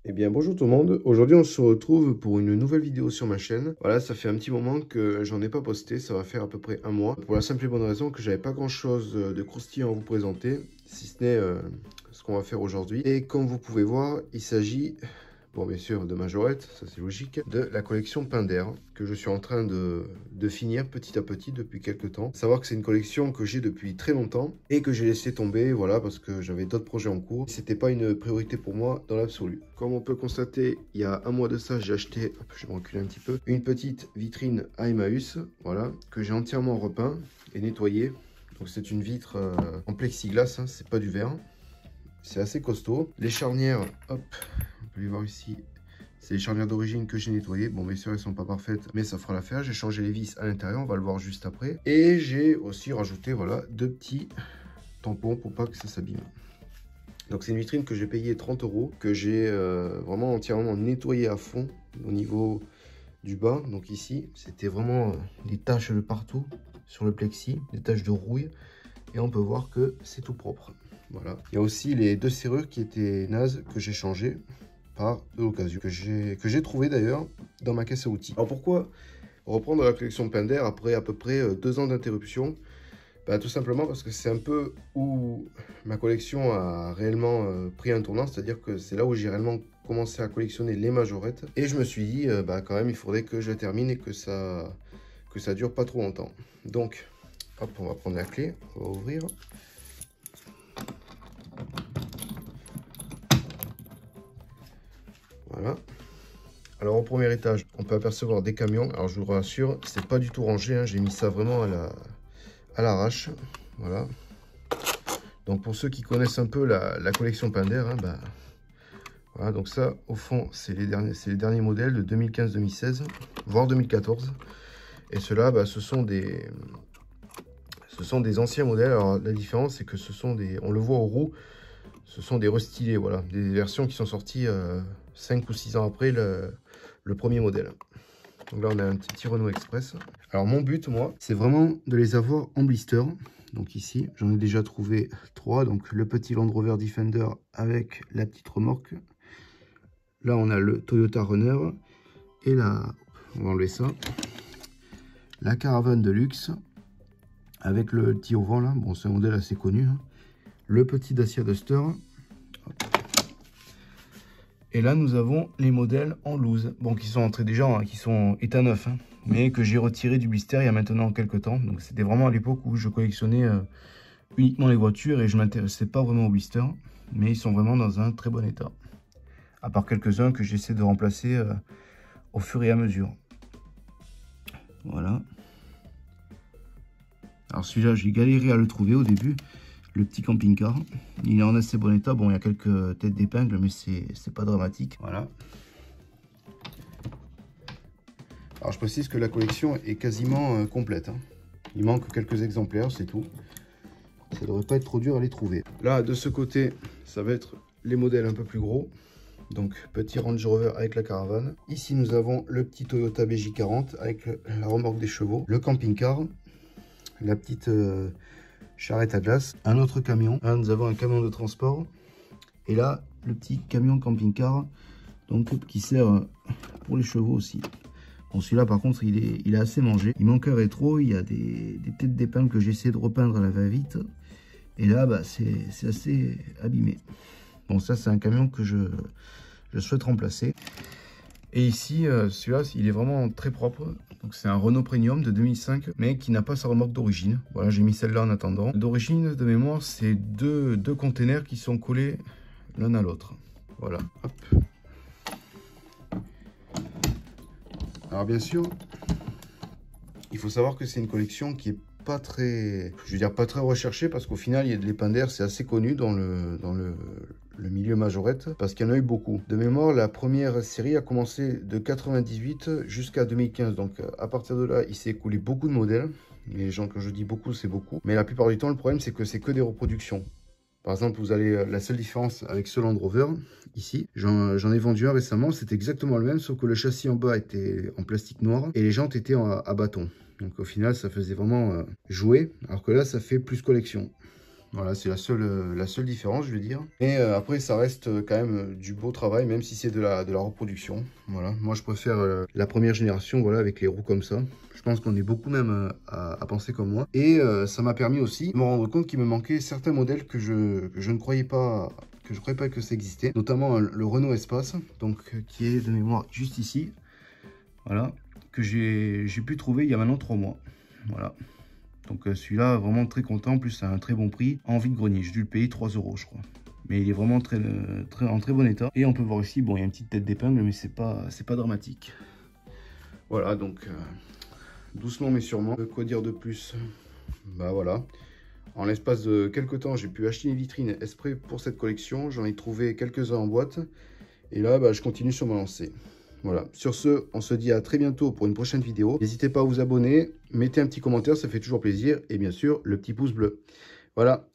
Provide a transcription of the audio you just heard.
Eh bien bonjour tout le monde, aujourd'hui on se retrouve pour une nouvelle vidéo sur ma chaîne. Voilà, ça fait un petit moment que j'en ai pas posté, ça va faire à peu près un mois. Pour la simple et bonne raison que j'avais pas grand chose de croustillant à vous présenter, si ce n'est ce qu'on va faire aujourd'hui. Et comme vous pouvez voir, il s'agit, bon bien sûr de majorette, ça c'est logique, de la collection Pinder que je suis en train de finir petit à petit depuis quelques temps. Savoir que c'est une collection que j'ai depuis très longtemps et que j'ai laissé tomber, voilà, parce que j'avais d'autres projets en cours. C'était pas une priorité pour moi dans l'absolu. Comme on peut constater, il y a un mois de ça, j'ai acheté, hop, je vais me reculer un petit peu, une petite vitrine à Emmaüs, voilà, que j'ai entièrement repeint et nettoyé. Donc c'est une vitre en plexiglas, hein, c'est pas du verre. C'est assez costaud. Les charnières, hop, on peut les voir ici. C'est les charnières d'origine que j'ai nettoyées. Bon, bien sûr, elles sont pas parfaites, mais ça fera l'affaire. J'ai changé les vis à l'intérieur, on va le voir juste après. Et j'ai aussi rajouté, voilà, deux petits tampons pour pas que ça s'abîme. Donc, c'est une vitrine que j'ai payée 30 €, que j'ai vraiment entièrement nettoyée à fond au niveau du bas. Donc ici, c'était vraiment des taches de partout sur le plexi, des taches de rouille. Et on peut voir que c'est tout propre. Voilà. Il y a aussi les deux serrures qui étaient nazes que j'ai changées par de l'occasion, que j'ai trouvé d'ailleurs dans ma caisse à outils. Alors pourquoi reprendre la collection Pinder après à peu près 2 ans d'interruption? Bah, tout simplement parce que c'est un peu où ma collection a réellement pris un tournant, c'est-à-dire que c'est là où j'ai réellement commencé à collectionner les majorettes. Et je me suis dit, bah, quand même, il faudrait que je termine et que ça dure pas trop longtemps. Donc, hop, on va prendre la clé, on va ouvrir. Voilà. Alors au premier étage, on peut apercevoir des camions. Alors je vous rassure, c'est pas du tout rangé, hein. J'ai mis ça vraiment à l'arrache. Voilà. Donc pour ceux qui connaissent un peu la collection Pinder, hein, bah, voilà, donc ça au fond c'est les derniers modèles de 2015-2016, voire 2014. Et ceux-là, bah, ce sont des anciens modèles. Alors la différence c'est que ce sont des, on le voit aux roues, ce sont des restylés, voilà, des versions qui sont sorties 5 ou 6 ans après le premier modèle. Donc là, on a un petit Renault Express. Alors mon but, moi, c'est vraiment de les avoir en blister. Donc ici, j'en ai déjà trouvé 3. Donc le petit Land Rover Defender avec la petite remorque. Là, on a le Toyota Runner. Et là, on va enlever ça. La Caravane de luxe avec le tir au vent là. Bon, c'est un modèle assez connu, hein. Le petit Dacia Duster. Et là, nous avons les modèles en loose. Bon, qui sont entrés déjà, hein, qui sont état neuf, hein, mais que j'ai retiré du blister il y a maintenant quelques temps. Donc, c'était vraiment à l'époque où je collectionnais uniquement les voitures et je ne m'intéressais pas vraiment au blister. Mais ils sont vraiment dans un très bon état. À part quelques-uns que j'essaie de remplacer au fur et à mesure. Voilà. Alors, celui-là, j'ai galéré à le trouver au début. Le petit camping-car, il est en assez bon état. Bon, il y a quelques têtes d'épingle, mais c'est pas dramatique. Voilà. Alors, je précise que la collection est quasiment complète, hein. Il manque quelques exemplaires, c'est tout. Ça devrait pas être trop dur à les trouver. Là, de ce côté, ça va être les modèles un peu plus gros. Donc, petit Range Rover avec la caravane. Ici, nous avons le petit Toyota BJ40 avec la remorque des chevaux. Le camping-car. La petite... charrette à glace, un autre camion. Là, nous avons un camion de transport. Et là, le petit camion camping-car, donc qui sert pour les chevaux aussi. Bon, celui-là, par contre, il est assez mangé. Il manque un rétro. Il y a des têtes d'épingle que j'essaie de repeindre à la va-vite. Et là, bah, c'est assez abîmé. Bon, ça, c'est un camion que je souhaite remplacer. Et ici, celui-là, il est vraiment très propre. Donc c'est un Renault Premium de 2005, mais qui n'a pas sa remorque d'origine. Voilà, j'ai mis celle-là en attendant. D'origine, de mémoire, c'est deux containers qui sont collés l'un à l'autre. Voilà, hop. Alors bien sûr, il faut savoir que c'est une collection qui est pas très, je veux dire pas très recherchée, parce qu'au final, les Pinder, c'est assez connu dans le milieu majorette, parce qu'il y en a eu beaucoup. De mémoire, la première série a commencé de 98 jusqu'à 2015. Donc à partir de là, il s'est écoulé beaucoup de modèles. Les gens, quand je dis beaucoup, c'est beaucoup. Mais la plupart du temps, le problème, c'est que c'est que des reproductions. Par exemple, vous allez, la seule différence avec ce Land Rover, ici, j'en ai vendu un récemment, c'était exactement le même, sauf que le châssis en bas était en plastique noir et les jantes étaient à bâton. Donc au final, ça faisait vraiment jouer, alors que là, ça fait plus collection. Voilà, c'est la seule différence, je veux dire. Et après, ça reste quand même du beau travail, même si c'est de la reproduction. Voilà, moi je préfère la première génération, voilà, avec les roues comme ça. Je pense qu'on est beaucoup même à penser comme moi. Et ça m'a permis aussi de me rendre compte qu'il me manquait certains modèles que je ne croyais pas, que ça existait. Notamment le Renault Espace, donc qui est de mémoire juste ici. Voilà, que j'ai pu trouver il y a maintenant 3 mois. Voilà. Donc celui-là, vraiment très content. En plus, c'est un très bon prix. En vide-grenier, j'ai dû le payer 3 €, je crois. Mais il est vraiment en très bon état. Et on peut voir ici, bon, il y a une petite tête d'épingle, mais c'est pas dramatique. Voilà, donc doucement mais sûrement. Quoi dire de plus? Bah voilà. En l'espace de quelques temps, j'ai pu acheter une vitrine exprès pour cette collection. J'en ai trouvé quelques-uns en boîte. Et là, bah, je continue sur ma lancée. Voilà, sur ce, on se dit à très bientôt pour une prochaine vidéo. N'hésitez pas à vous abonner, mettez un petit commentaire, ça fait toujours plaisir. Et bien sûr, le petit pouce bleu. Voilà,